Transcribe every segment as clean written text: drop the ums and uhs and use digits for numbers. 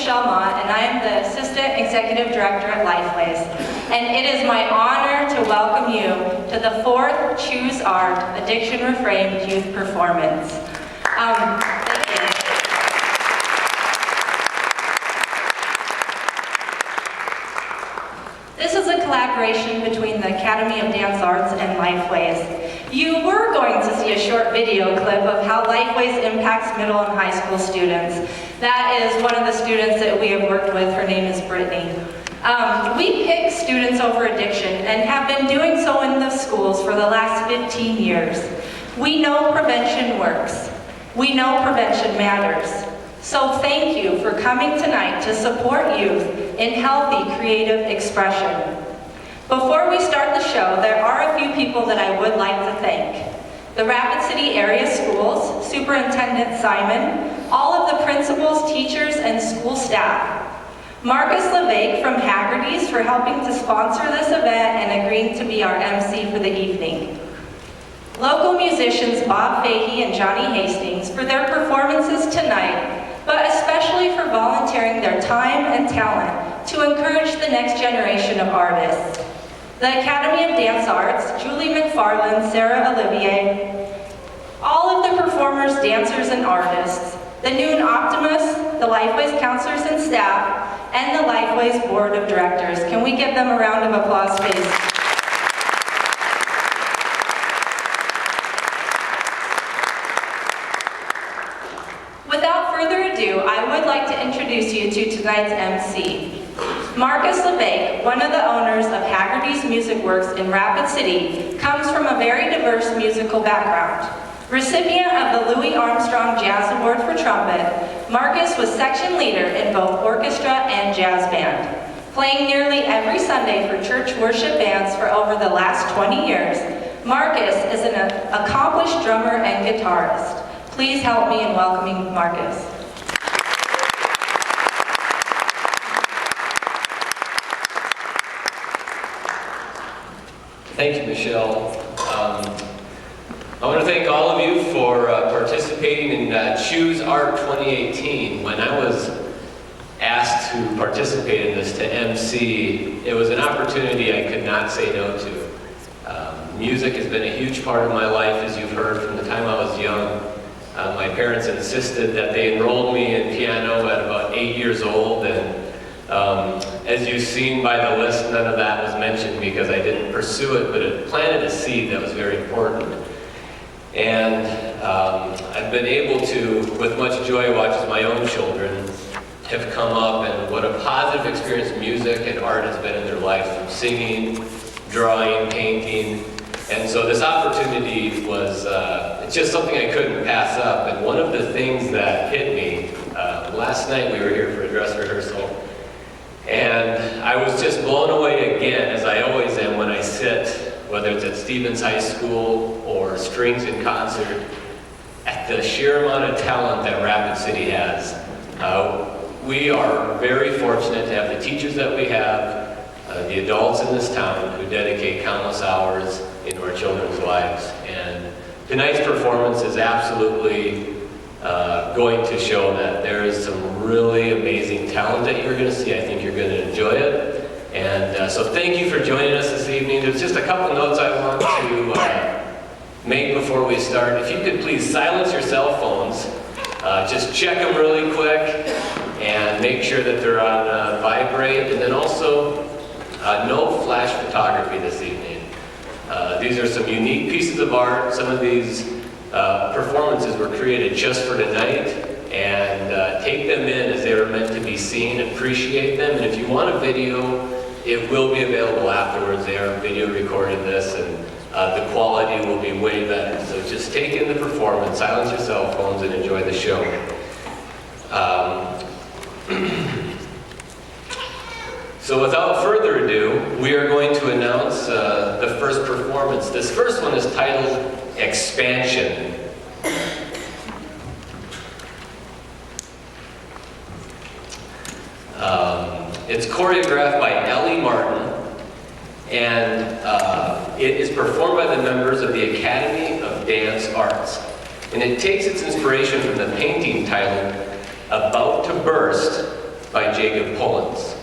Michelle Mott, and I am the Assistant Executive Director at Lifeways. And it is my honor to welcome you to the 4th Choose Art Addiction Reframed Youth Performance. Thank you. This is a collaboration between the Academy of Dance Arts and Lifeways. You were going to see a short video clip of how Lifeways impacts middle and high school students. That is one of the students that we have worked with. Her name is Brittany. We pick students over addiction and have been doing so in the schools for the last 15 years. We know prevention works. We know prevention matters. So thank you for coming tonight to support youth in healthy creative expression. Before we start the show, there are a few people that I would like to thank. The Rapid City Area Schools, Superintendent Simon, all of the principals, teachers, and school staff. Marcus LeVake from Haggerty's for helping to sponsor this event and agreeing to be our MC for the evening. Local musicians Bob Fahey and Johnny Hastings for their performances tonight, but especially for volunteering their time and talent to encourage the next generation of artists. The Academy of Dance Arts, Julie McFarland, Sarah Olivier, all of the performers, dancers, and artists, the Noon Optimists, the Lifeways counselors and staff, and the Lifeways Board of Directors. Can we give them a round of applause, please? Without further ado, I would like to introduce you to tonight's MC. Marcus LeVake, one of the owners of Haggerty's Music Works in Rapid City, comes from a very diverse musical background. Recipient of the Louis Armstrong Jazz Award for Trumpet, Marcus was section leader in both orchestra and jazz band. Playing nearly every Sunday for church worship bands for over the last 20 years, Marcus is an accomplished drummer and guitarist. Please help me in welcoming Marcus. Thank you, Michelle. I want to thank all of you for participating in Choose Art 2018. When I was asked to participate in this, to MC, it was an opportunity I could not say no to. Music has been a huge part of my life, as you've heard, from the time I was young. My parents insisted that they enrolled me in piano at about 8 years old, and as you've seen by the list, none of that was mentioned because I didn't pursue it, but it planted a seed that was very important. And I've been able to, with much joy, watch as my own children have come up and what a positive experience music and art has been in their life, from singing, drawing, painting. And so this opportunity was it's just something I couldn't pass up. And one of the things that hit me, last night we were here for a dress rehearsal, and I was just blown away again, as I always am when I sit, whether it's at Stevens High School or Strings in Concert, at the sheer amount of talent that Rapid City has. We are very fortunate to have the teachers that we have, the adults in this town who dedicate countless hours into our children's lives. And tonight's performance is absolutely going to show that there is some really amazing talent that you're going to see. I think you're going to enjoy it. And so thank you for joining us this evening. There's just a couple notes I want to make before we start. If you could please silence your cell phones. Just check them really quick and make sure that they're on vibrate. And then also, no flash photography this evening. These are some unique pieces of art. Some of these performances were created just for tonight, and take them in as they were meant to be seen, appreciate them, and if you want a video, it will be available afterwards. They are video recording this, and the quality will be way better. So just take in the performance, silence your cell phones, and enjoy the show. So without further ado, we are going to announce the first performance. This first one is titled Expansion. It's choreographed by Ellie Martin, and it is performed by the members of the Academy of Dance Arts. And it takes its inspiration from the painting titled About to Burst by Jacob Pullens.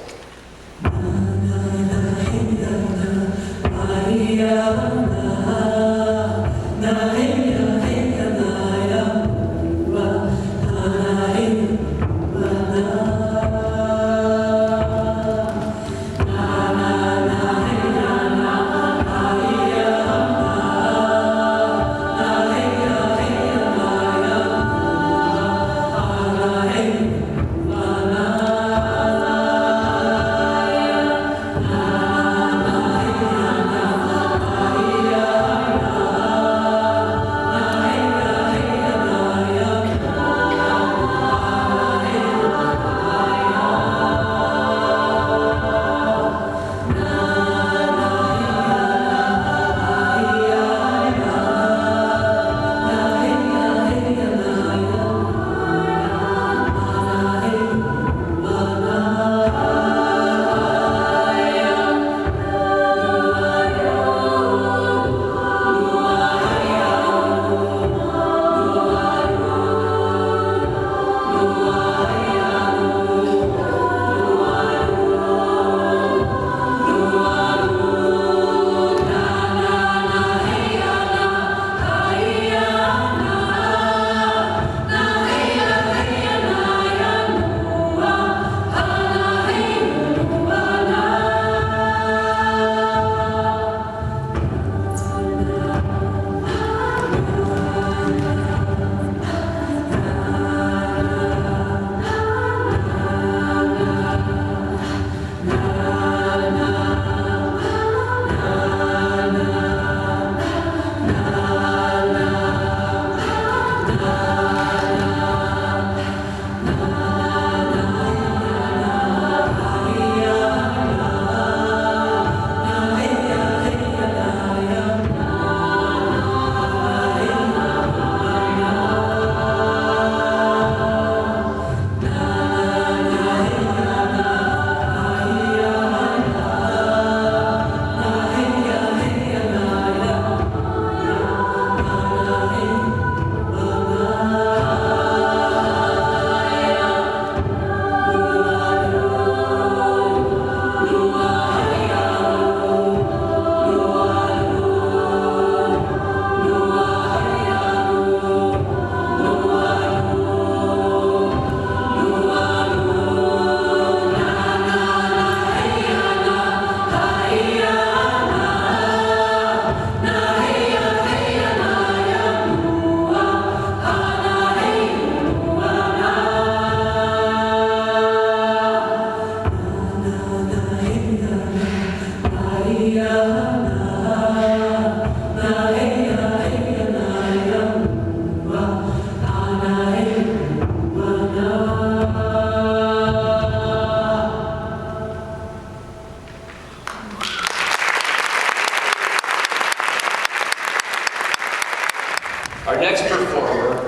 Our next performer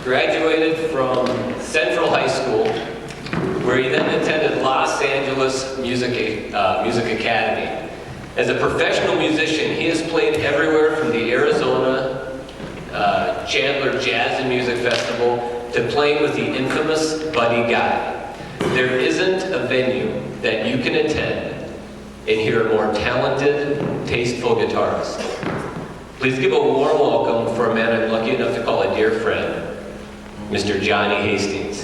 graduated from Central High School, where he then attended Los Angeles Music Academy. As a professional musician, he has played everywhere from the Arizona Chandler Jazz and Music Festival to playing with the infamous Buddy Guy. There isn't a venue that you can attend and hear a more talented, tasteful guitarist. Please give a warm welcome for a man I'm lucky enough to call a dear friend, Mr. Johnny Hastings.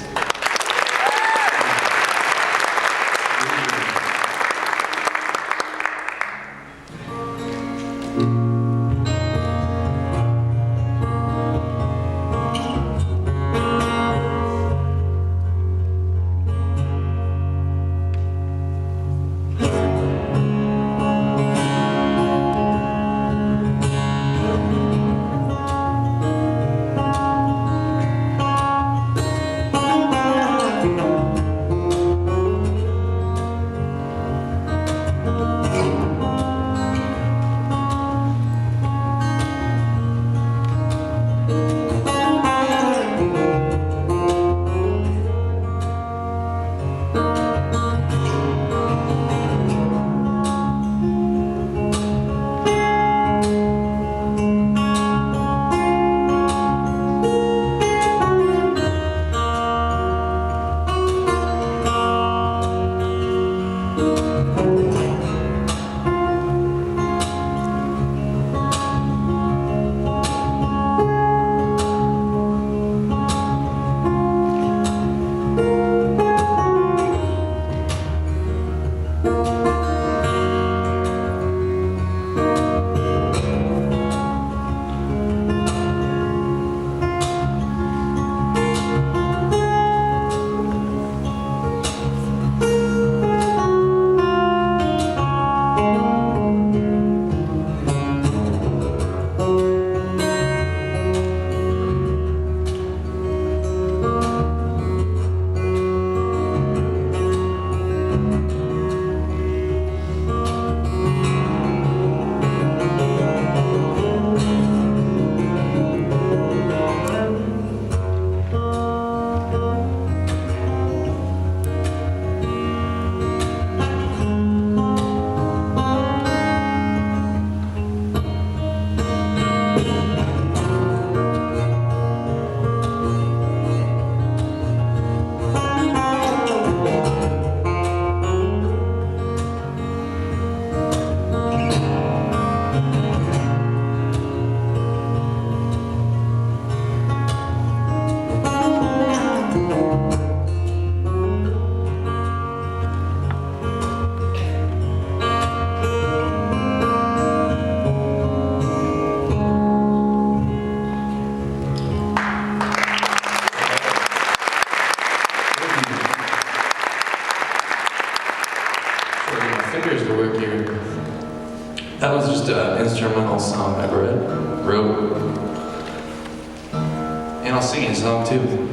quick here. That was just an instrumental song I wrote. And I'll sing a song too.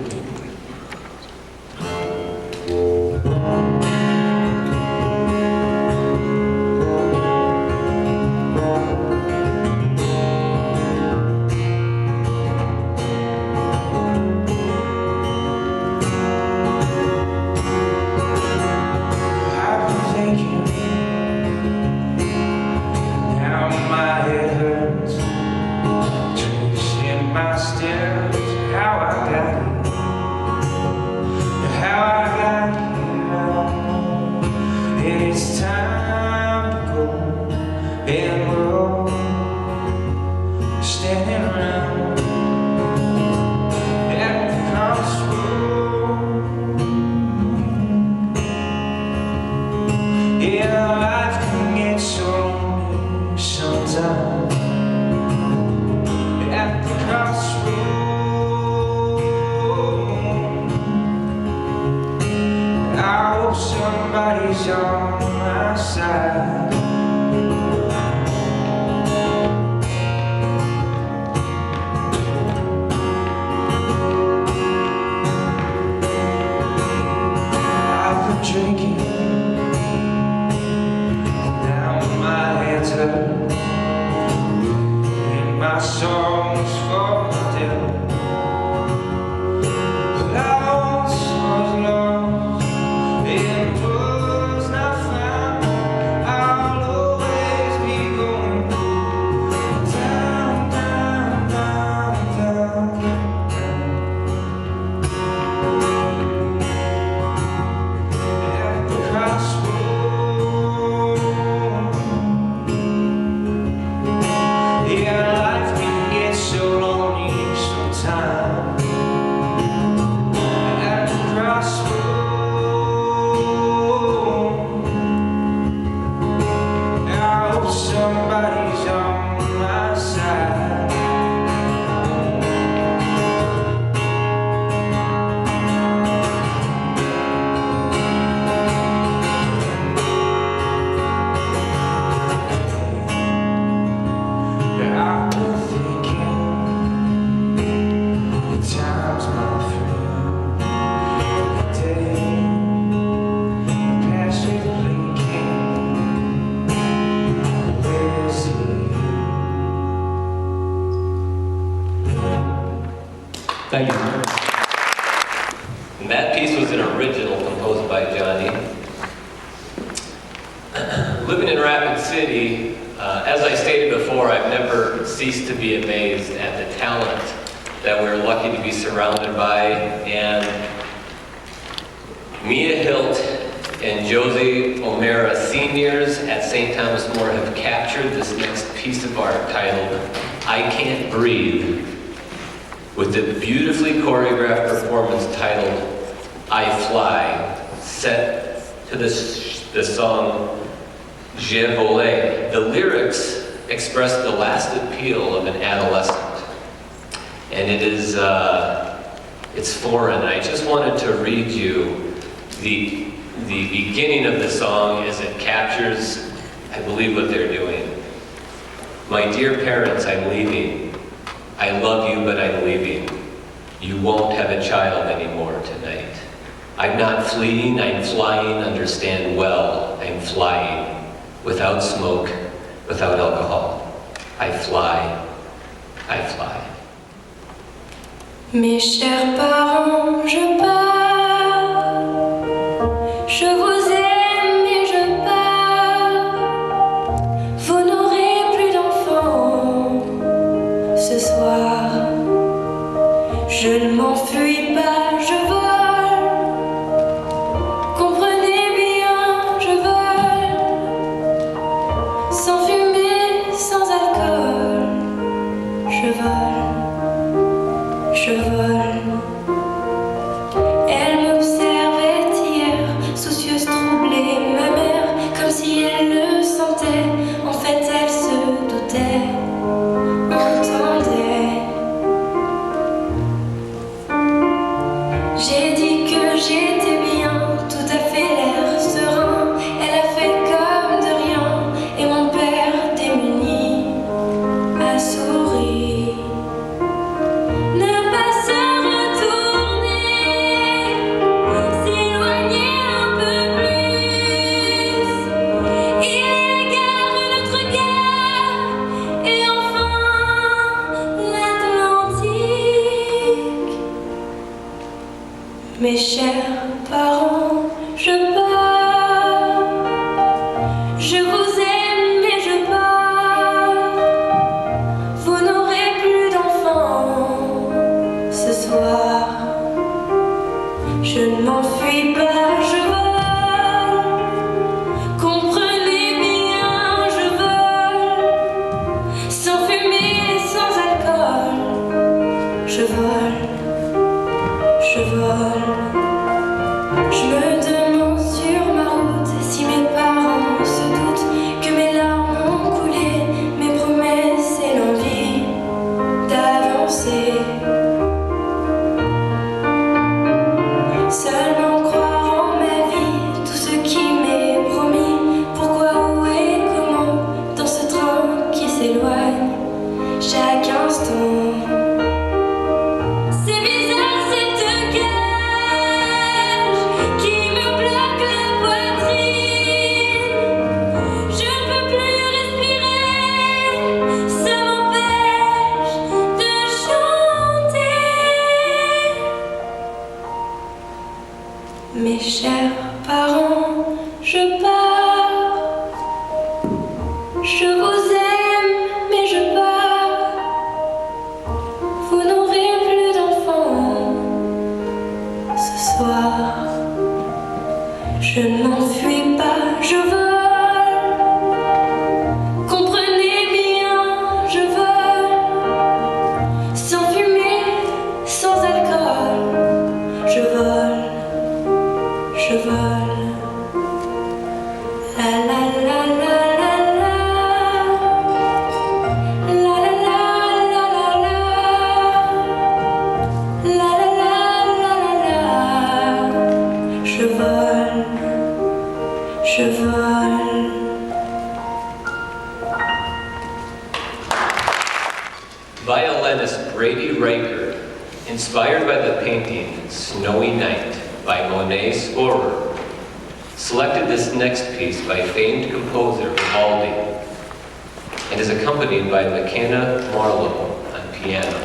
Somebody's on my side. I've been drinking, now my hands hurt, and my songs for the devil. But I once was lost and was not found. I'll always be going down, down, down, down, at the crossroads. Yeah, life can get so lonely sometimes. At the crossroads, I hope somebody's on my side. I've been thinking the times, my friend, the day, the past is blinking. Where's he? Thank you. And that piece was an original composed by Johnny. Living in Rapid City, as I stated before, I've never ceased to be amazed at the talent that we're lucky to be surrounded by. And Mia Hilt and Josie O'Mara seniors at St. Thomas More have captured this next piece of art titled I Can't Breathe, with a beautifully choreographed performance titled I Fly, set to the song Je Volais. The lyrics express the last appeal of an adolescent, and it's foreign. I just wanted to read you the beginning of the song as it captures, I believe, what they're doing. My dear parents, I'm leaving. I love you, but I'm leaving. You won't have a child anymore tonight. I'm not fleeing, I'm flying, understand well. I'm flying. Without smoke, without alcohol. I fly, I fly. Mes chers parents, je pars. Je vous aime et je pars. Vous n'aurez plus d'enfants ce soir. Je ne m'enfuis pas, je vole. Comprenez bien, je vole. Sans fumée, sans alcool. Je vole, je vole. Elle m'observait hier, soucieuse chers parents, je pars. Je vous aime, mais je pars. Vous n'aurez plus d'enfants ce soir. Je ne m'enfuis pas, je vole. Comprenez bien, je vole. Sans fumée, sans alcool. Je vole, je vole. La la la la la la. La la la la la la. La la la la la la. Je vole, je vole. Violinist Brady Riker, inspired by the painting Snowy Night by Monet Scorer, selected this next piece by famed composer Vivaldi and is accompanied by McKenna Marlowe on piano.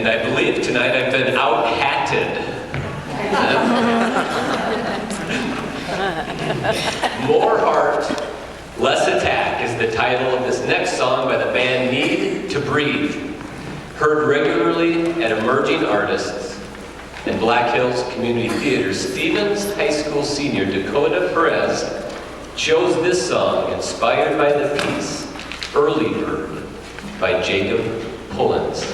And I believe tonight I've been out-hatted. More Heart, Less Attack is the title of this next song by the band Need to Breathe. Heard regularly at emerging artists in Black Hills Community Theater, Stevens High School senior Dakota Perez chose this song inspired by the piece Early Bird by Jacob Pullins.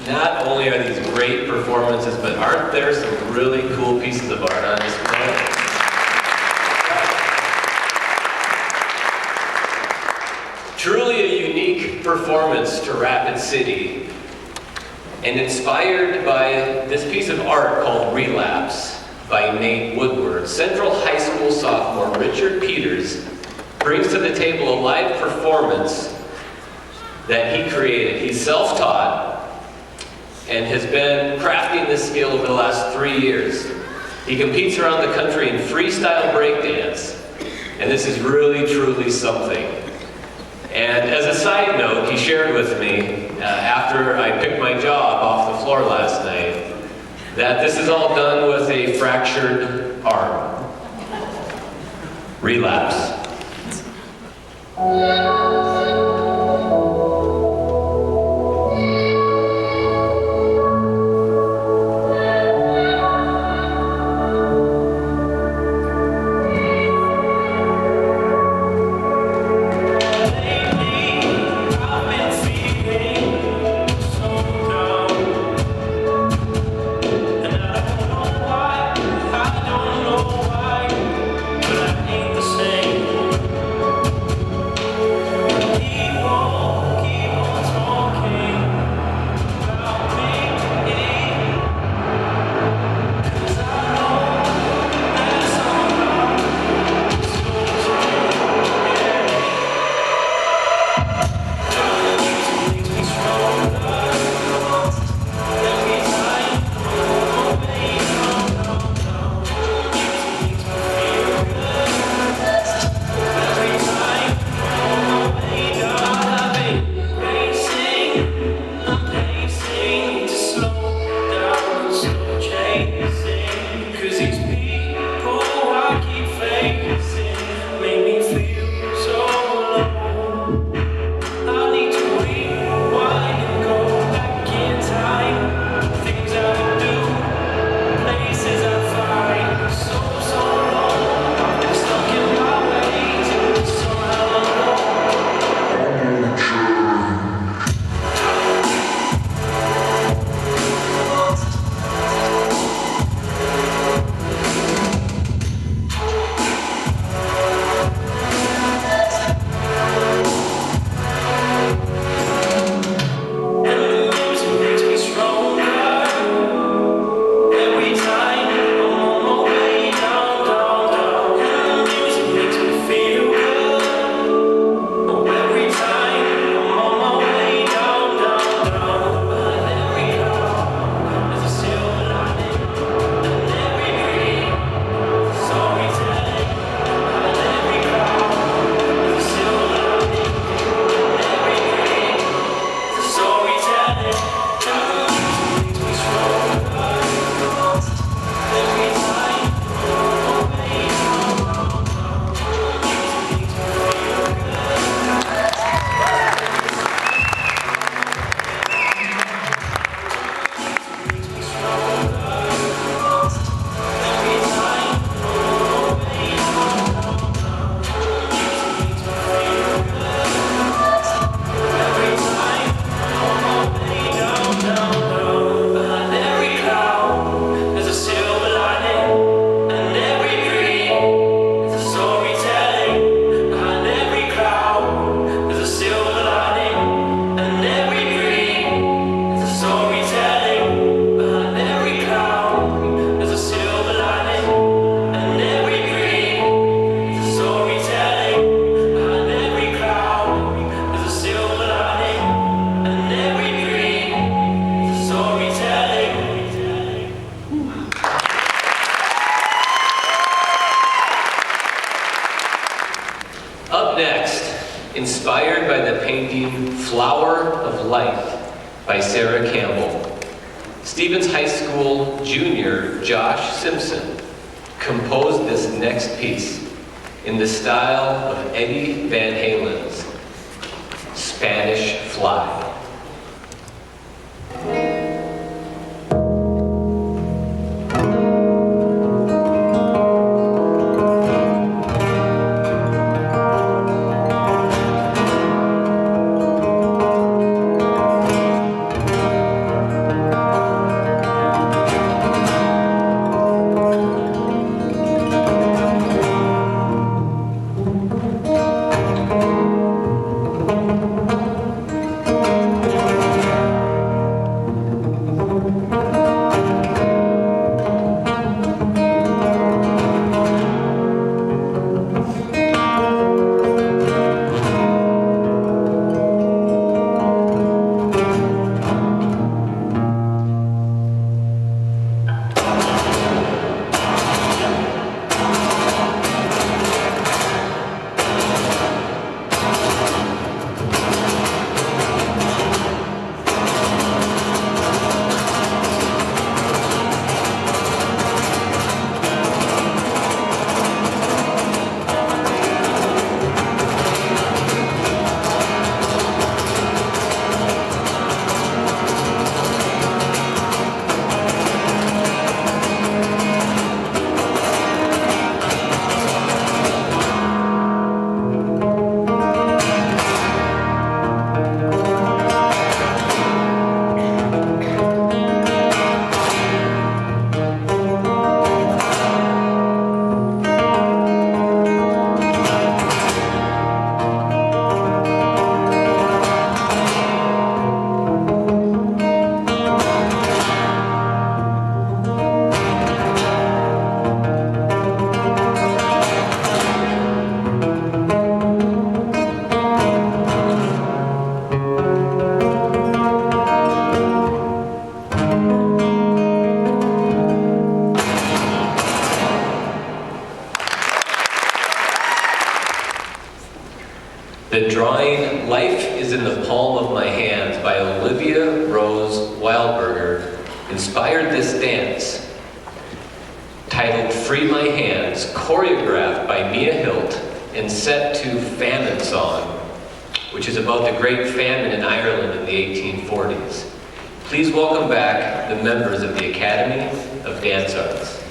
Not only are these great performances, but aren't there some really cool pieces of art on display? Truly a unique performance to Rapid City. and inspired by this piece of art called Relapse by Nate Woodward, Central High School sophomore Richard Peters brings to the table a live performance that he created. He's self-taught and has been crafting this skill over the last 3 years. He competes around the country in freestyle breakdance, and this is really, truly something. And as a side note, he shared with me, after I picked my jaw off the floor last night, that this is all done with a fractured arm. Relapse. Up next, inspired by the painting Flower of Light by Sarah Campbell, Stevens High School junior Josh Simpson composed this next piece in the style of Eddie Van Halen's Spanish Fly. The drawing Life is in the Palm of My Hands by Olivia Rose Wildberger inspired this dance, titled Free My Hands, choreographed by Mia Hilt and set to Famine Song, which is about the Great Famine in Ireland in the 1840s. Please welcome back the members of the Academy of Dance Arts.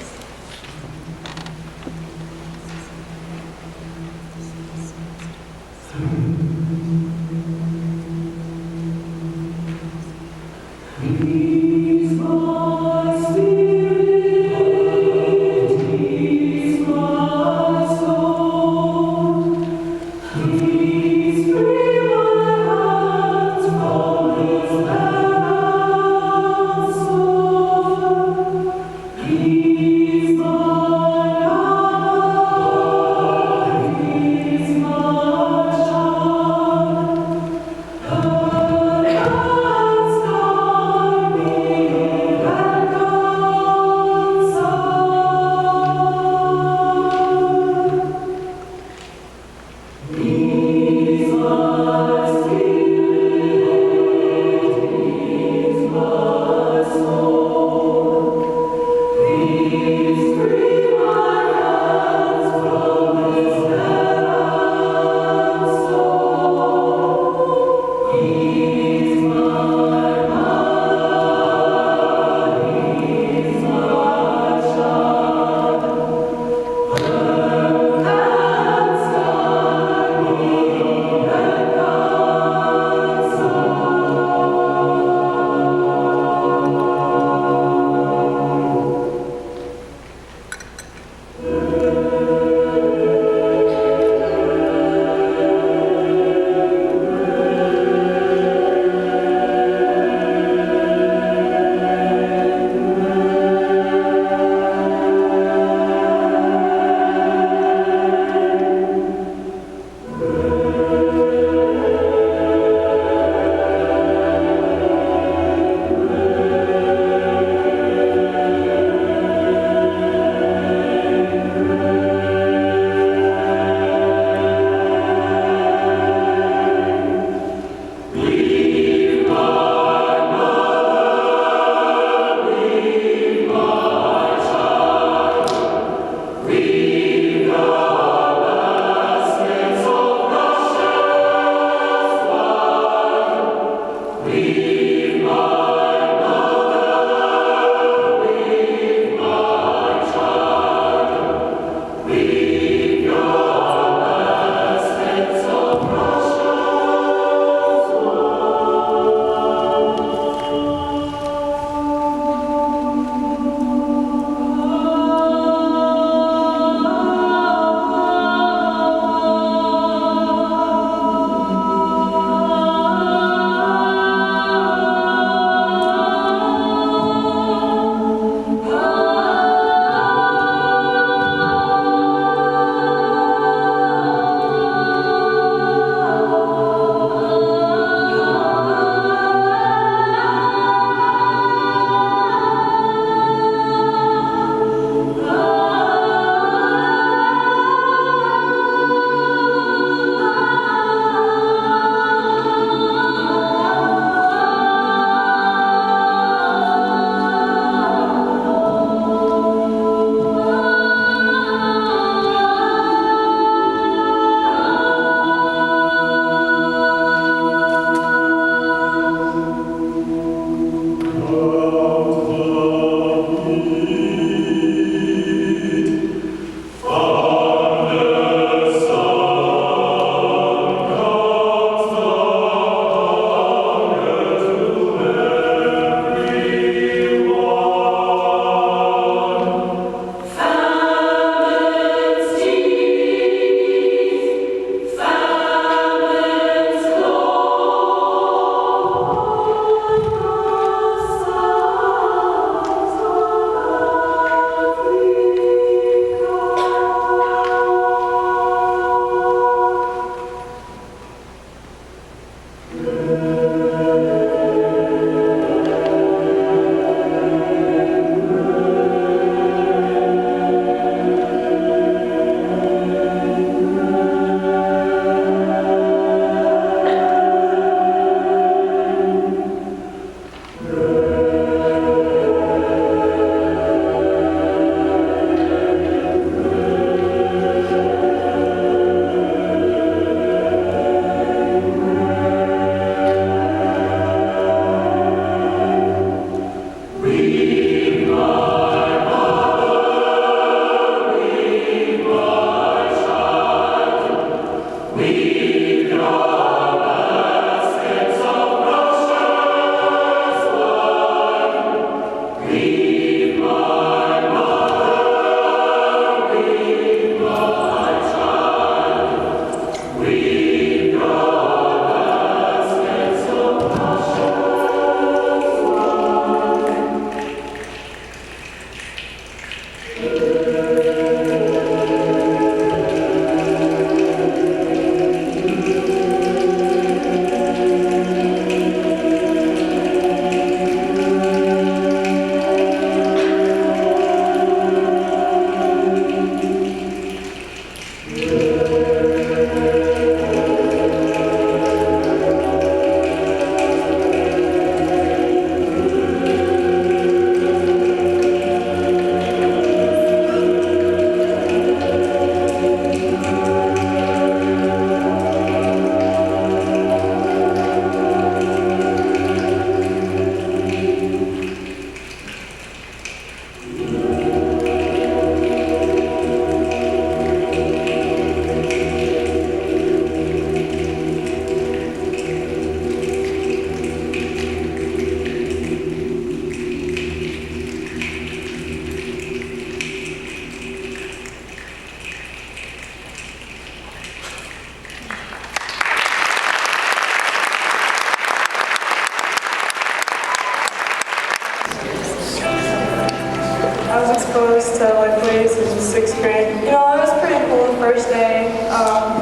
I was exposed to Lifeways in 6th grade. You know, it was pretty cool the first day.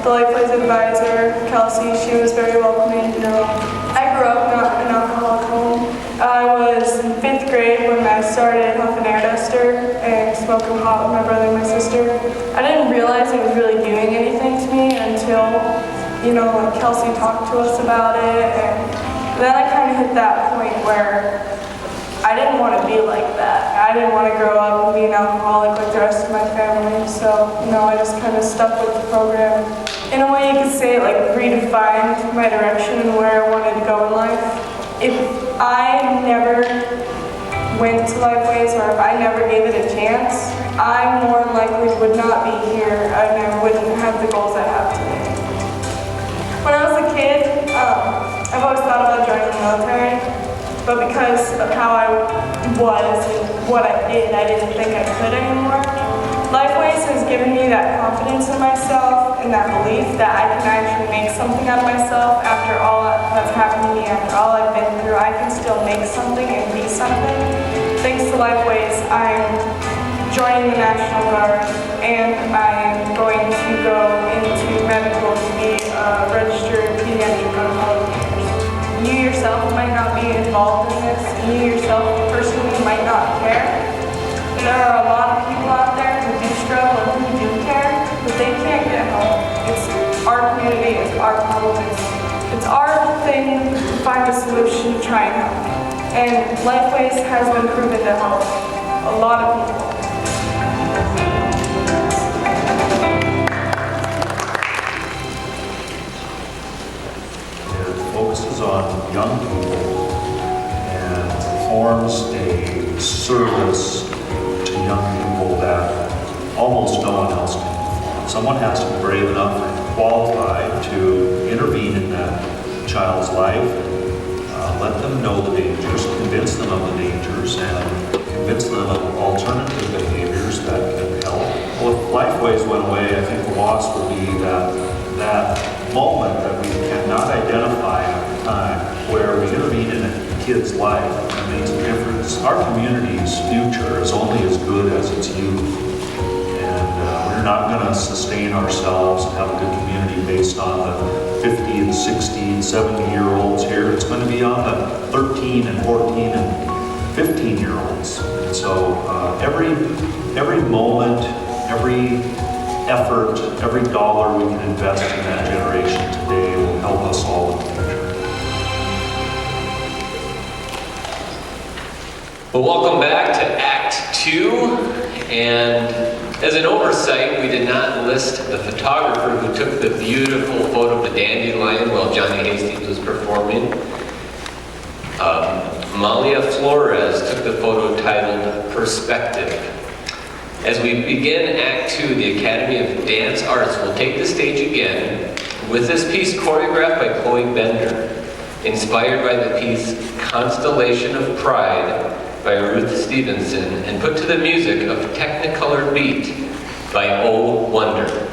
The Lifeways advisor, Kelsey, she was very welcoming. You know, I grew up not in an alcoholic home. I was in 5th grade when I started huffing air duster and smoking pot with my brother and my sister. I didn't realize it was really doing anything to me until, you know, like Kelsey talked to us about it, and then I kind of hit that point where I didn't want to be like that. I didn't want to grow up and be an alcoholic like the rest of my family. So, you know, I just kind of stuck with the program. In a way, you could say it like redefined my direction and where I wanted to go in life. If I never went to Lifeways, or if I never gave it a chance, I more than likely would not be here and I wouldn't have the goals I have today. When I was a kid, I've always thought about joining the military. But because of how I was and what I didn't think I could anymore. Lifeways has given me that confidence in myself and that belief that I can actually make something out of myself after all that's happened to me, after all I've been through. I can still make something and be something. Thanks to Lifeways, I'm joining the National Guard and I'm going to go into medical to be a registered pediatric oncologist. You yourself might not be involved in this, and you yourself personally might not care. There are a lot of people out there who do struggle and who do care, but they can't get help. It's our community, it's our problem, it's our thing to find a solution to try and help. And Lifeways has been proven to help a lot of people. Focuses on young people and forms a service to young people that almost no one else can perform. Someone has to be brave enough and qualified to intervene in that child's life, let them know the dangers, convince them of the dangers, and convince them of alternative behaviors that can help. Well, if Lifeways went away, I think the loss would be that moment that we cannot identify at the time where we intervene in a kid's life and makes a difference. Our community's future is only as good as its youth. And we're not going to sustain ourselves and have a good community based on the 50 and 60 and 70-year-olds here. It's going to be on the 13 and 14 and 15-year-olds. And so every moment, every effort, every dollar we can invest in that generation today will help us all in the future. Well, welcome back to Act 2. And as an oversight, we did not list the photographer who took the beautiful photo of the dandelion while Johnny Hastings was performing. Malia Flores took the photo titled Perspective. As we begin Act 2, the Academy of Dance Arts will take the stage again. with this piece choreographed by Chloe Bender, inspired by the piece Constellation of Pride by Ruth Stevenson, and put to the music of Technicolor Beat by Oh Wonder.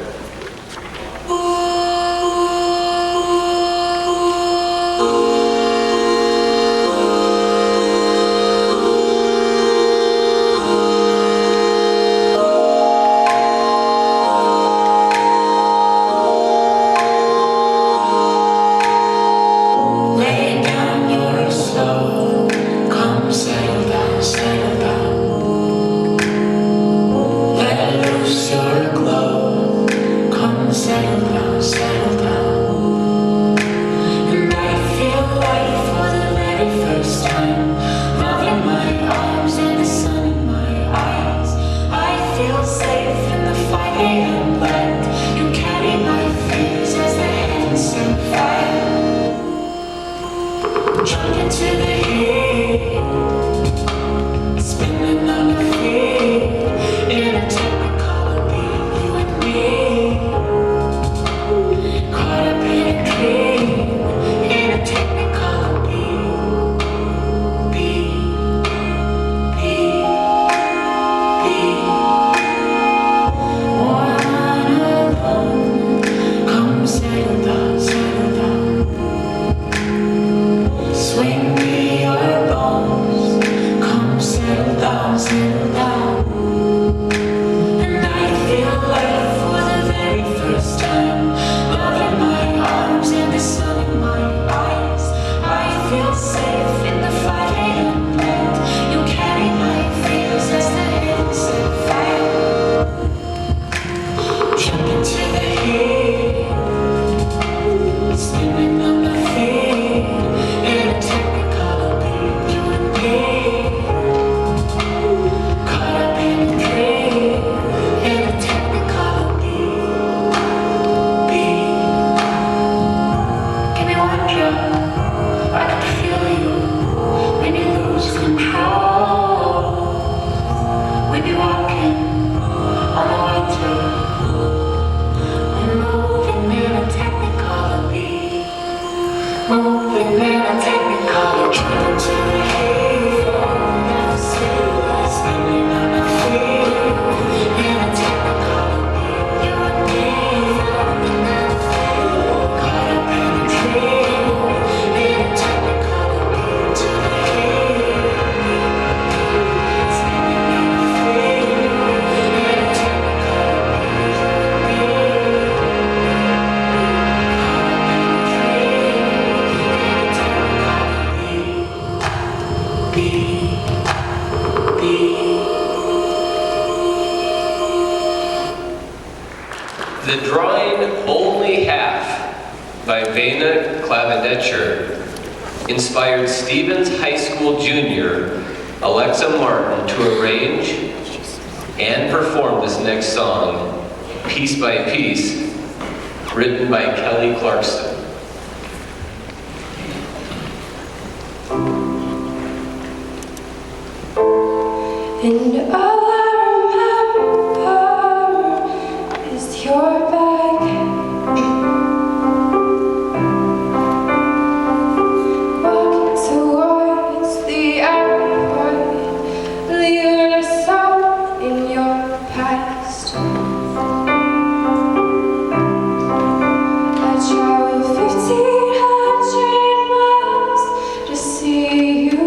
The drawing Only Half by Vena Clavendetcher inspired Stevens High School junior Alexa Martin to arrange and perform this next song, Piece by Piece, written by Kelly Clarkson. And all I remember is your bag, walking towards the airport, leaving us all in your past. I traveled 1,500 miles to see you.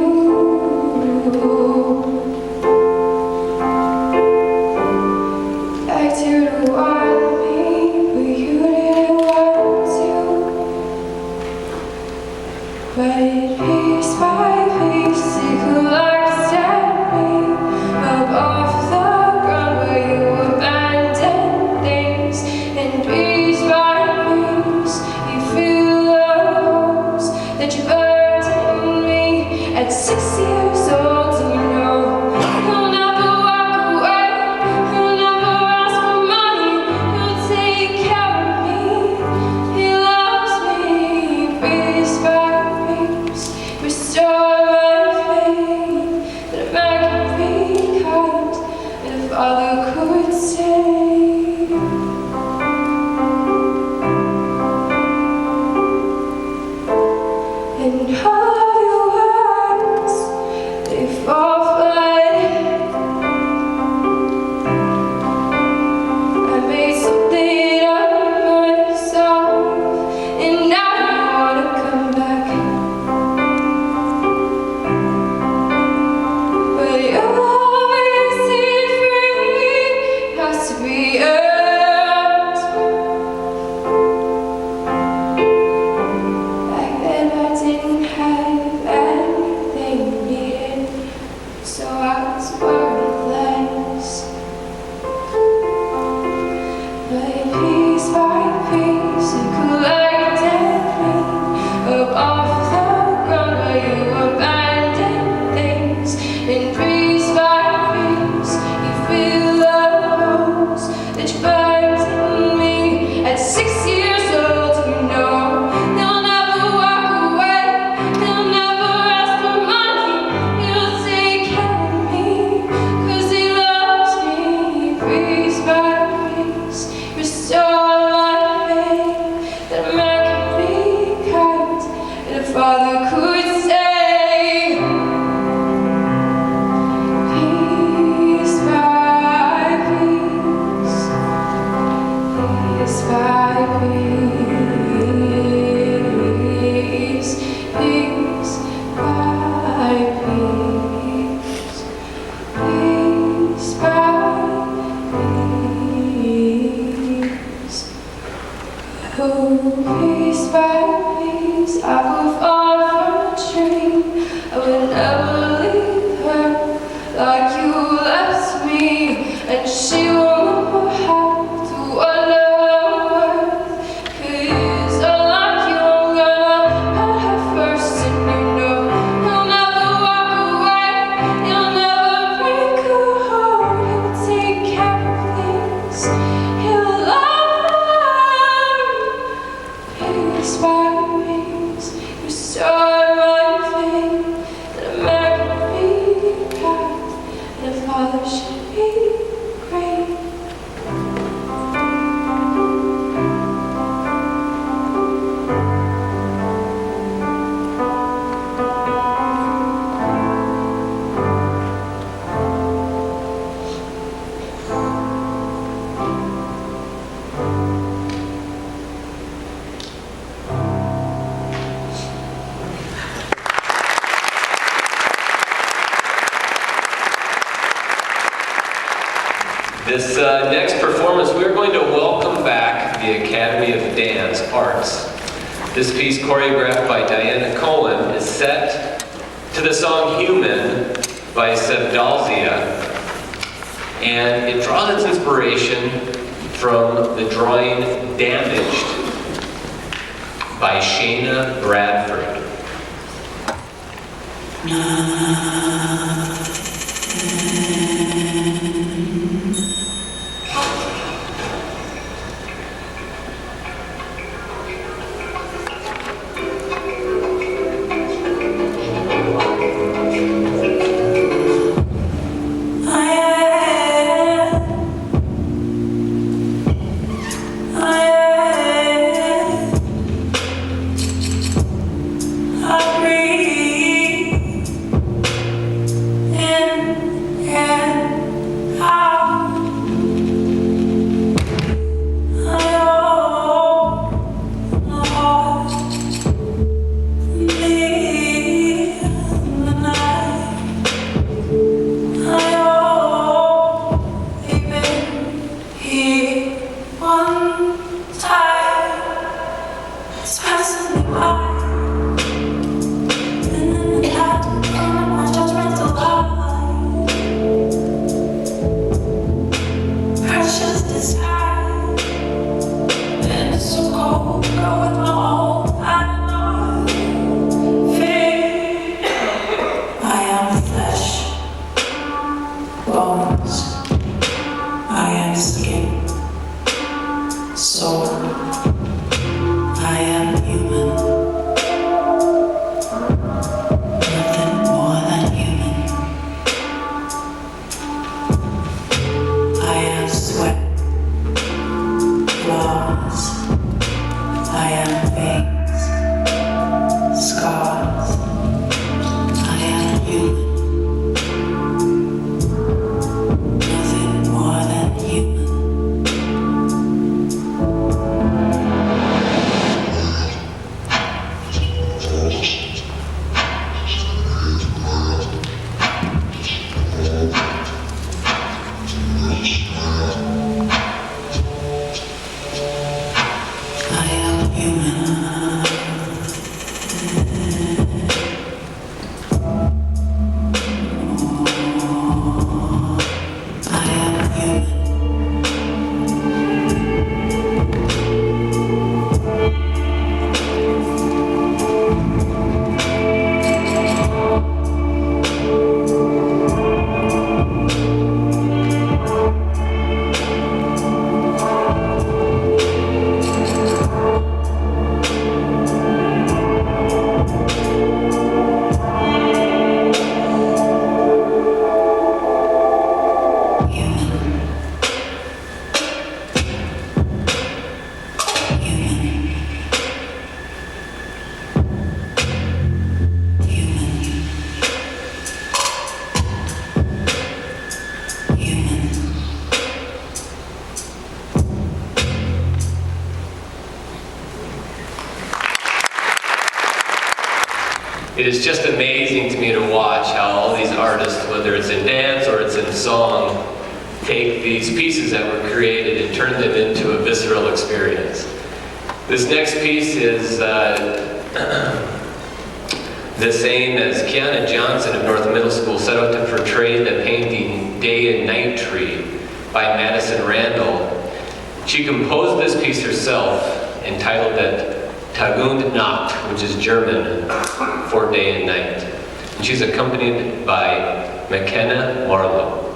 piece by piece, I will fall from a tree. I would never leave her like you left me, and she won't have to wonder her worth. 'Cause unlike you, I'm gonna put her first, and you know you'll never walk away, you'll never break her heart. You'll take care of things, you'll love piece by piece. You start my faith, and a man can be kind, and a father should be great. This next performance, we're going to welcome back the Academy of Dance Arts. This piece, choreographed by Diana Cohen, is set to the song Human by Sevdalzia, and it draws its inspiration from the drawing Damaged by Shayna Bradford. It is just amazing to me to watch how all these artists, whether it's in dance or it's in song, take these pieces that were created and turn them into a visceral experience. This next piece is the same as Kiana Johnson of North Middle School set out to portray the painting Day and Night Tree by Madison Randall. She composed this piece herself, entitled it Tag und Nacht, which is German for day and night. And she's accompanied by McKenna Marlowe.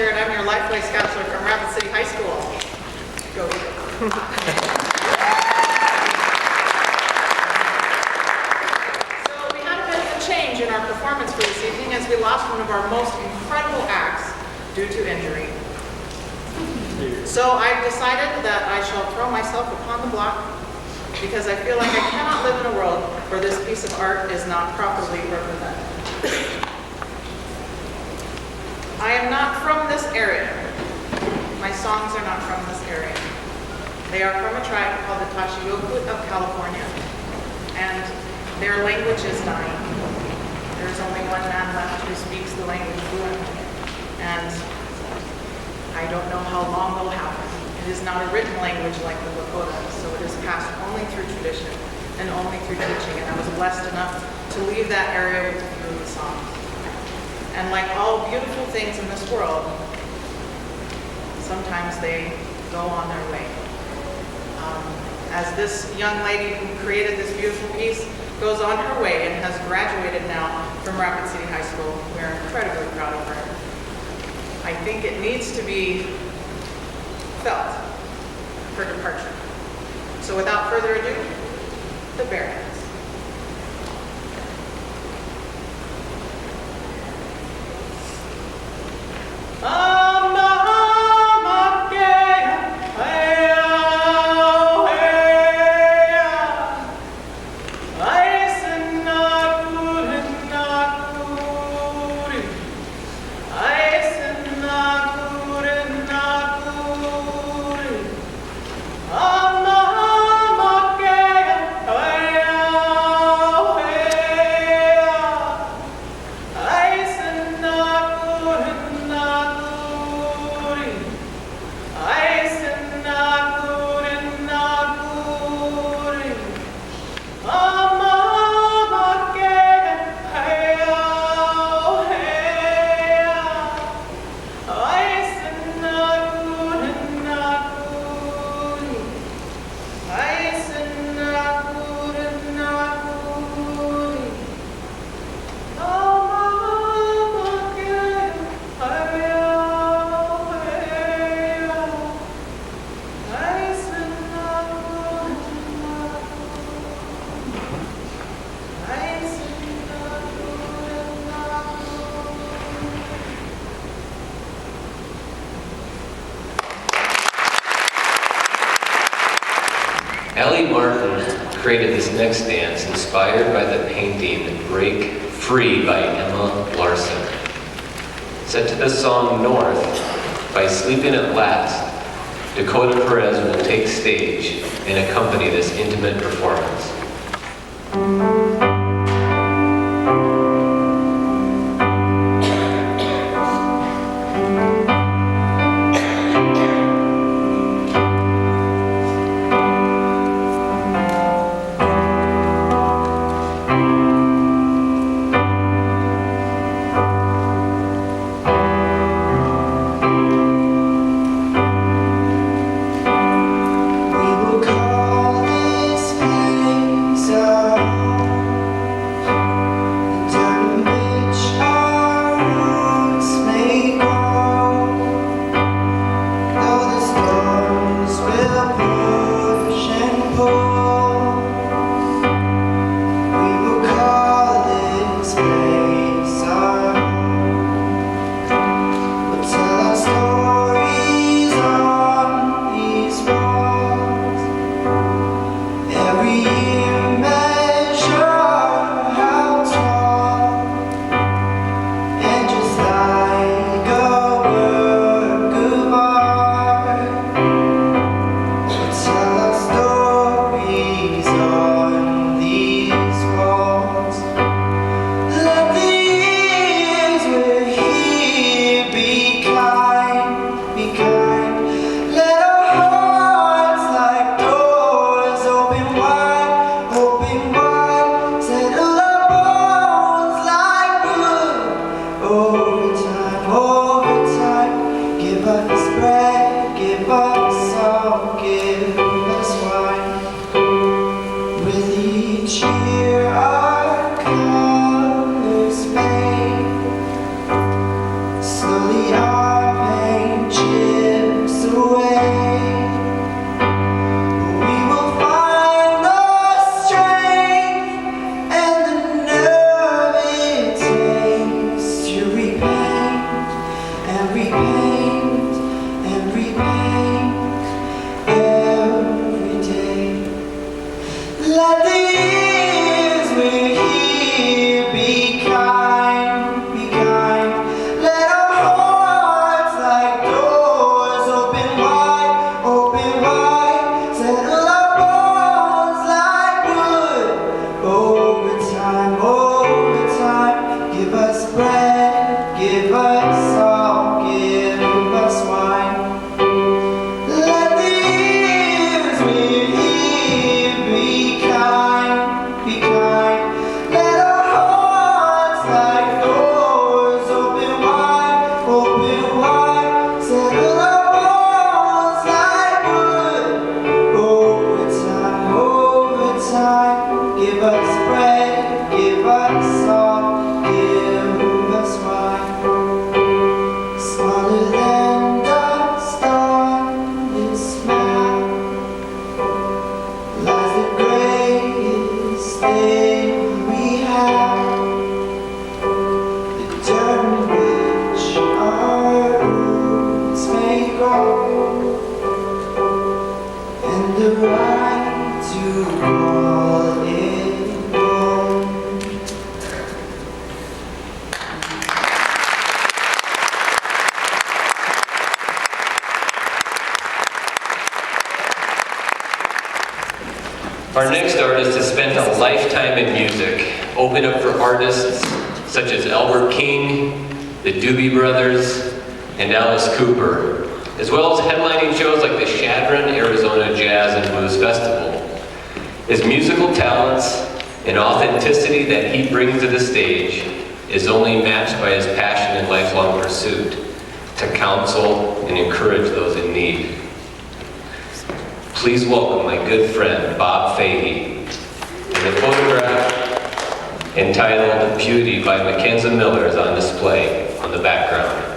And I'm your Lifeways counselor from Rapid City High School. Go. So we had a bit of a change in our performance for this evening as we lost one of our most incredible acts due to injury. So I've decided that I shall throw myself upon the block because I feel like I cannot live in a world where this piece of art is not properly represented. I am not from this area. My songs are not from this area. They are from a tribe called the Tashiyoku of California, and their language is dying. There is only one man left who speaks the language fluently, and I don't know how long they'll happen. It is not a written language like the Lakota, so it is passed only through tradition and only through teaching, and I was blessed enough to leave that area with a few of the songs. And like all beautiful things in this world, sometimes they go on their way. As this young lady who created this beautiful piece goes on her way and has graduated now from Rapid City High School, we're incredibly proud of her. I think it needs to be felt, her departure. So without further ado, the Barons. Oh created this next dance inspired by the painting Break Free by Emma Larson. Set to the song North by Sleeping at Last, Dakota Perez will take stage and accompany this intimate performance. Our next artist has spent a lifetime in music, opened up for artists such as Albert King, the Doobie Brothers, and Alice Cooper, as well as headlining shows like the Chadron Arizona Jazz and Blues Festival. His musical talents and authenticity that he brings to the stage is only matched by his passion and lifelong pursuit to counsel and encourage those in need. Please welcome my good friend, Bob Fahey, and the photograph entitled Beauty by Mackenzie Miller is on display on the background.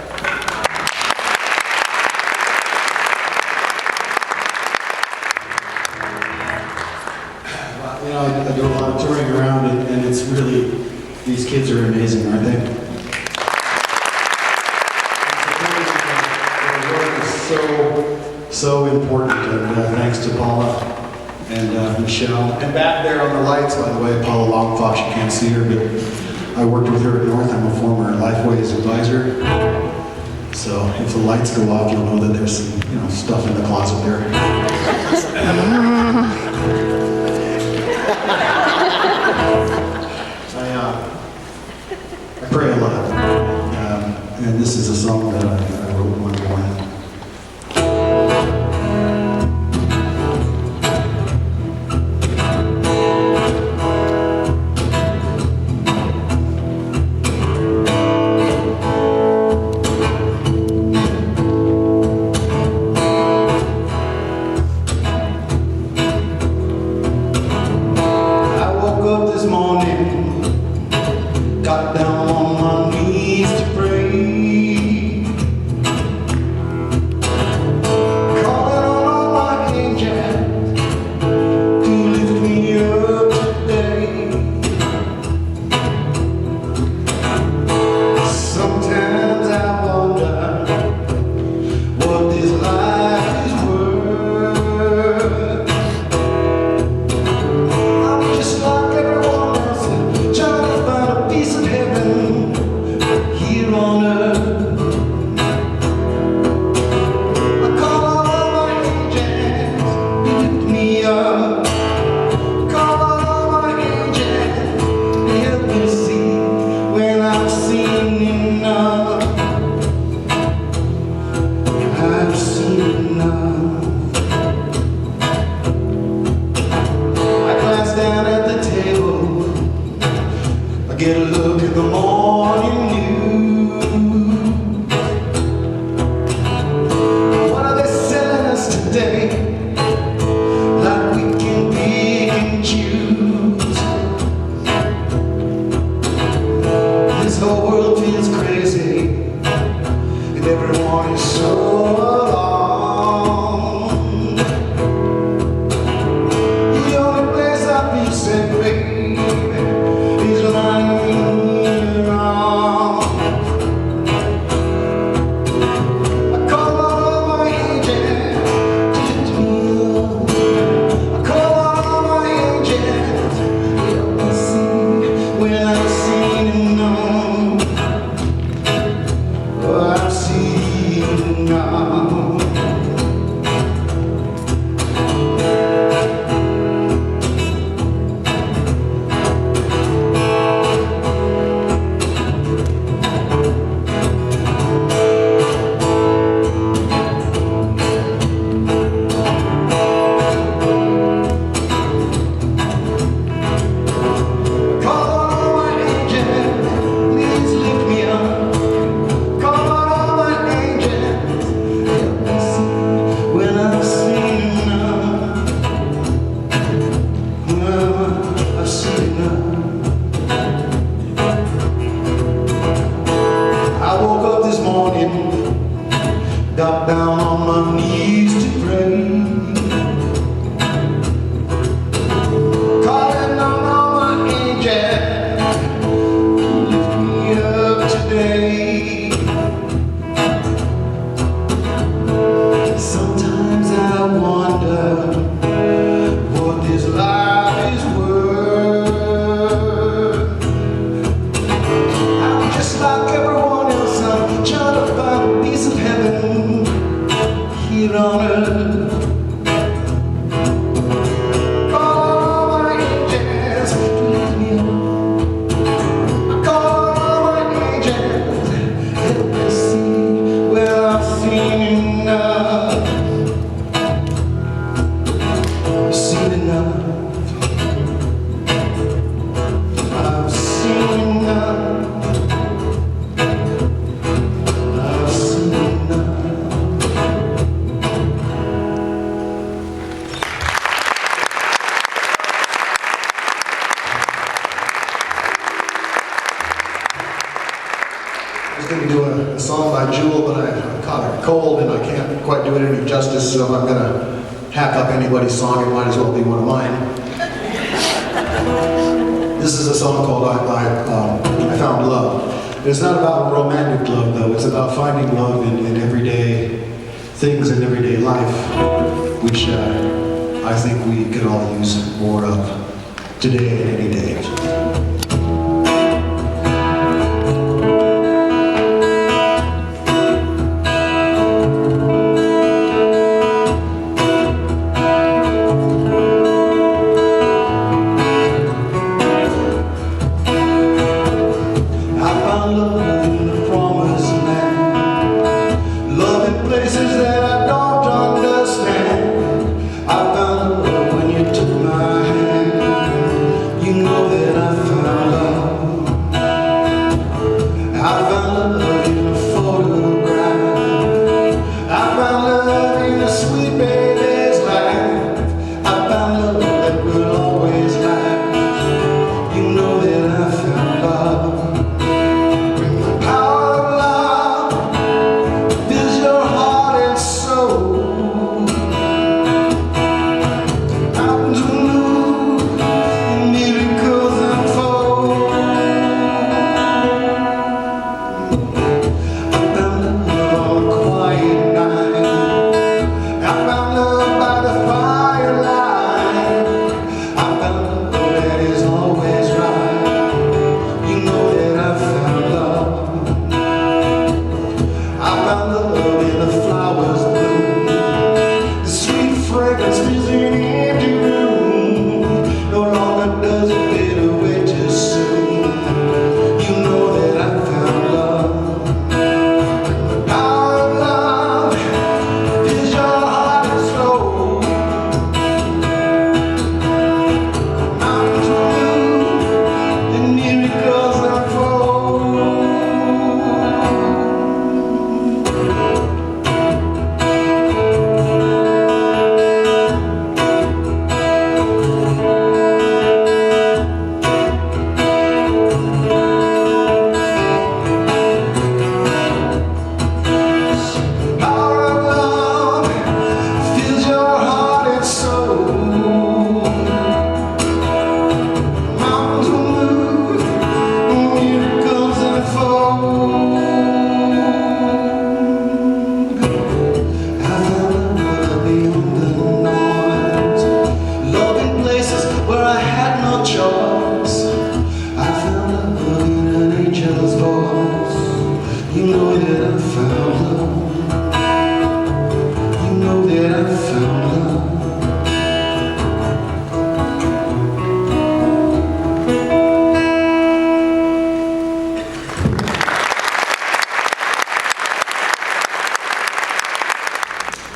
You know, I do a lot of touring around, and it's really, these kids are amazing, aren't they? Their work is so important, and thanks to Paula and Michelle. And back there on the lights, by the way, Paula Longfox, you can't see her, but I worked with her at North. I'm a former Lifeways advisor. So if the lights go off, you'll know that there's some, stuff in the closet there. I pray a lot. And this is a song that I wrote when I was born. Got down on my knees to pray, calling on all my angels to lift me up today. Sometimes I wonder what this life is worth. I'm just like everyone else, trying to find a piece of heaven here on earth. I call on all my angels to lift me up. Call on all my angels to help me see when I've seen enough. I've seen enough. I glance down at the table, I get a look in the morning news. What are they selling us today? Like we can pick and choose. This whole world feels crazy, and everyone is so alone. The only place I feel safe, baby, is lying around. I call on all my angels to lift me up. I call on all my angels to help me see when I've seen enough. Oh, I've seen enough. Call on all my angels, please lift me up. Call on all my angels, help me see when I've seen enough. Well, I've seen enough. I woke up this morning, got down on my knees to pray. Calling on all my angels to lift me up today. Sometimes I wonder what this life is worth. I'm just like everyone else, I'm trying to find a piece of heaven here on earth. Call on all my angels to lift me up. I call on all my angels, help me see where I've seen enough. I've seen enough. I've seen enough. I've seen enough. I was going to do a song by Jewel, but I caught a cold and I can't quite do it any justice, so if I'm going to hack up anybody's song, it might as well be one of mine. This is a song called I Found Love. It's not about romantic love, though. It's about finding love in everyday things in everyday life, which I think we could all use more of today and any day.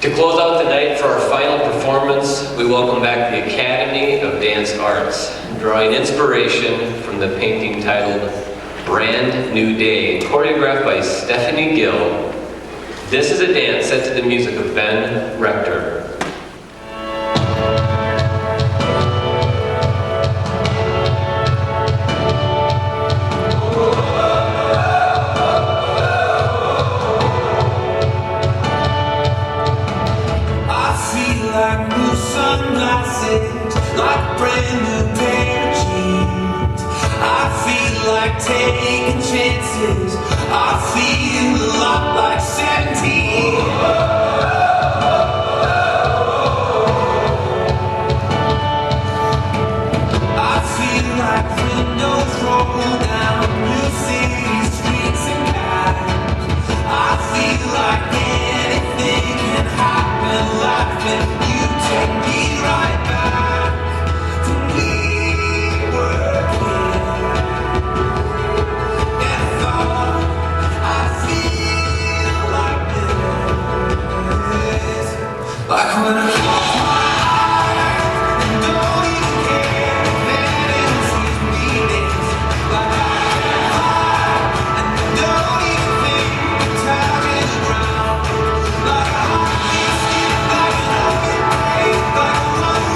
To close out the night for our final performance, we welcome back the Academy of Dance Arts, drawing inspiration from the painting titled Brand New Day, choreographed by Stephanie Gill. This is a dance set to the music of Ben Rector. Like brand new pair of jeans. I feel like taking chances. I feel a lot like 17. I feel like windows roll down new city streets and guys. I feel like anything can happen, like when you take me right back. Like when I close my eyes and don't even care if anyone sees me dance. Like I can fly and don't even think of touching the ground. Like a hockey stick, like an open grave, like a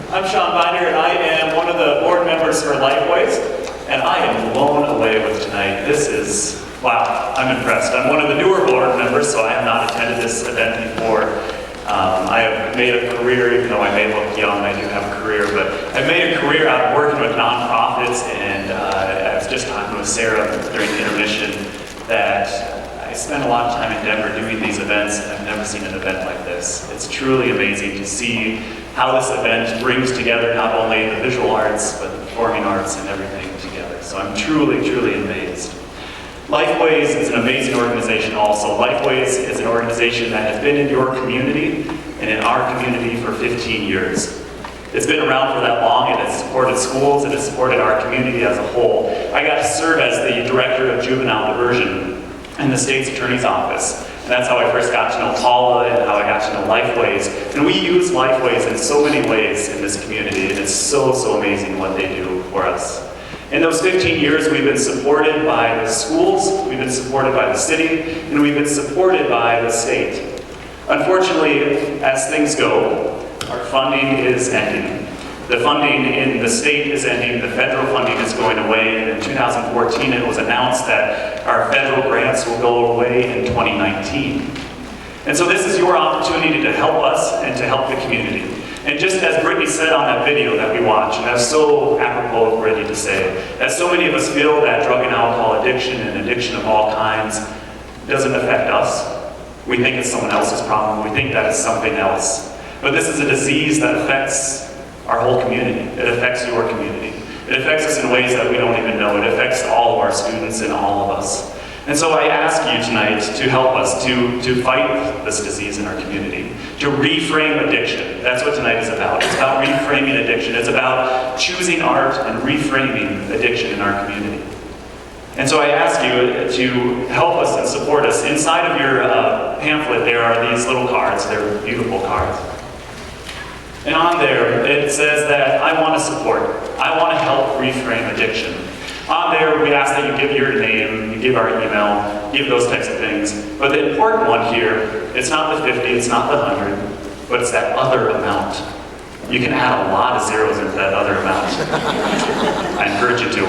I'm Sean Binder, and I am one of the board members for Lifeways, and I am blown away with tonight. This is, wow, I'm impressed. I'm one of the newer board members, so I have not attended this event before. I have made a career, even though I may look young, I do have a career, but I've made a career out of working with nonprofits, and I was just talking with Sarah during the intermission that I spend a lot of time in Denver doing these events, and I've never seen an event like this. It's truly amazing to see how this event brings together not only the visual arts, but the performing arts and everything together. So I'm truly, truly amazed. Lifeways is an amazing organization also. Lifeways is an organization that has been in your community and in our community for 15 years. It's been around for that long. It has supported schools, it has supported our community as a whole. I got to serve as the Director of Juvenile Diversion in the State's Attorney's Office. And that's how I first got to know Paula and how I got to know Lifeways. And we use Lifeways in so many ways in this community, and it's so, so amazing what they do for us. In those 15 years, we've been supported by the schools, we've been supported by the city, and we've been supported by the state. Unfortunately, as things go, our funding is ending. The funding in the state is ending, the federal funding is going away, and in 2014 it was announced that our federal grants will go away in 2019. And so this is your opportunity to help us and to help the community. And just as Brittany said on that video that we watched, and that's so apropos of Brittany to say, that so many of us feel that drug and alcohol addiction and addiction of all kinds doesn't affect us. We think it's someone else's problem. We think that it's something else. But this is a disease that affects our whole community. It affects your community. It affects us in ways that we don't even know. It affects all of our students and all of us. And so I ask you tonight to help us to fight this disease in our community, to reframe addiction. That's what tonight is about. It's about reframing addiction. It's about choosing art and reframing addiction in our community. And so I ask you to help us and support us. Inside of your pamphlet there are these little cards. They're beautiful cards. And on there it says that I want to support. I want to help reframe addiction. On there, we ask that you give your name, you give our email, give those types of things. But the important one here, it's not the 50, it's not the 100, but it's that other amount. You can add a lot of zeros into that other amount. I encourage you to.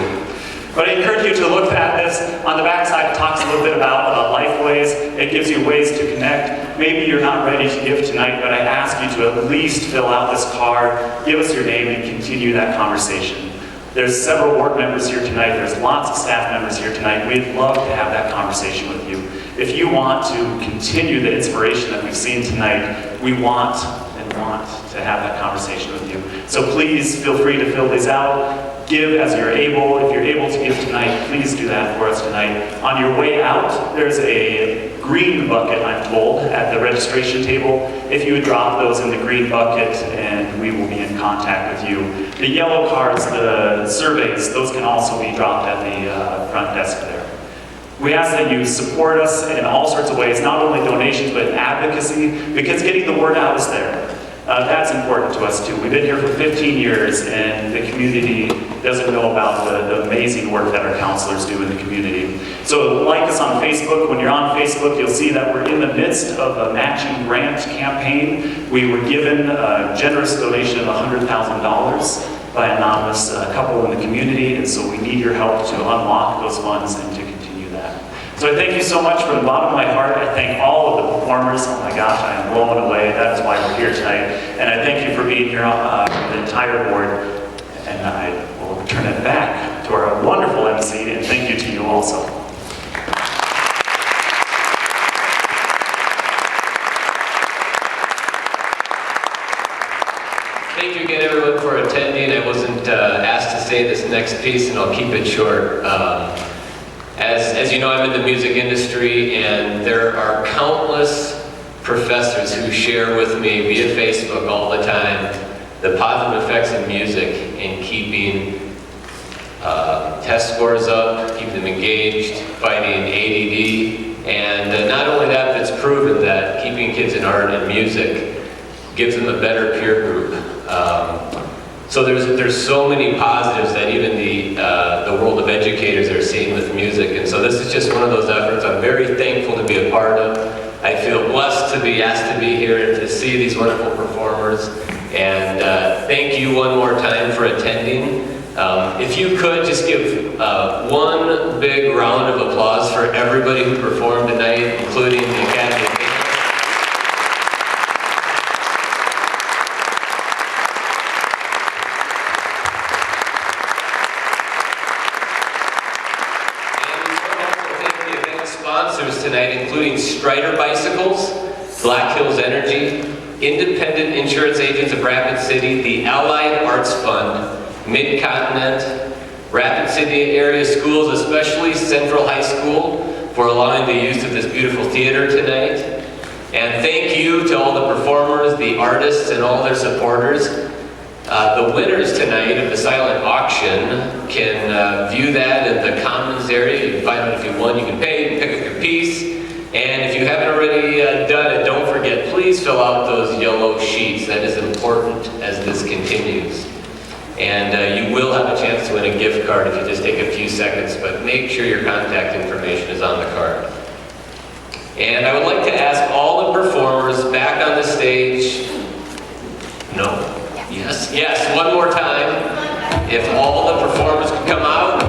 But I encourage you to look at this. On the backside, it talks a little bit about Lifeways. It gives you ways to connect. Maybe you're not ready to give tonight, but I ask you to at least fill out this card, give us your name, and continue that conversation. There's several board members here tonight. There's lots of staff members here tonight. We'd love to have that conversation with you. If you want to continue the inspiration that we've seen tonight, we want to have that conversation with you. So please feel free to fill these out. Give as you're able. If you're able to give tonight, please do that for us tonight. On your way out, there's a green bucket, I'm told, at the registration table. If you would drop those in the green bucket, and we will be in contact with you. The yellow cards, the surveys, those can also be dropped at the front desk there. We ask that you support us in all sorts of ways, not only donations, but advocacy, because getting the word out is there. That's important to us too. We've been here for 15 years, and the community doesn't know about the amazing work that our counselors do in the community. So like us on Facebook. When you're on Facebook, you'll see that we're in the midst of a matching grant campaign. We were given a generous donation of $100,000 by an anonymous couple in the community, and so we need your help to unlock those funds and to continue that. So I thank you so much from the bottom of my heart. I thank all of the performers. Oh my gosh, I am blown away. That is why we're here tonight. And I thank you for being here, the entire board. And I will turn it back to our wonderful MC, and thank you to you also. Thank you again, everyone, for attending. I wasn't asked to say this next piece, and I'll keep it short. As you know, I'm in the music industry, and there are countless professors who share with me via Facebook all the time the positive effects of music in keeping test scores up, keeping them engaged, fighting ADD, and not only that, but it's proven that keeping kids in art and music gives them a better peer group. So there's so many positives that even the world of educators are seeing with music, and so this is just one of those efforts I'm very thankful to be a part of. I feel blessed to be asked to be here and to see these wonderful performers, and thank you one more time for attending. If you could just give one big round of applause for everybody who performed tonight, including the Academy of Dance. And we want to also thank the event sponsors tonight, including Strider Bicycles, Black Hills Energy, Independent Insurance Agents of Rapid City, the Allied Arts Fund, Mid-Continent, Rapid City area schools, especially Central High School, for allowing the use of this beautiful theater tonight. And thank you to all the performers, the artists, and all their supporters. The winners tonight of the silent auction can view that in the Commons area. You can find out if you won, you can pay, you can pick up your piece. And if you haven't already done it, don't forget, please fill out those yellow sheets. That is important as this continues. And you will have a chance to win a gift card if you just take a few seconds, but make sure your contact information is on the card. And I would like to ask all the performers back on the stage. No? Yes? Yes, one more time. If all the performers could come out.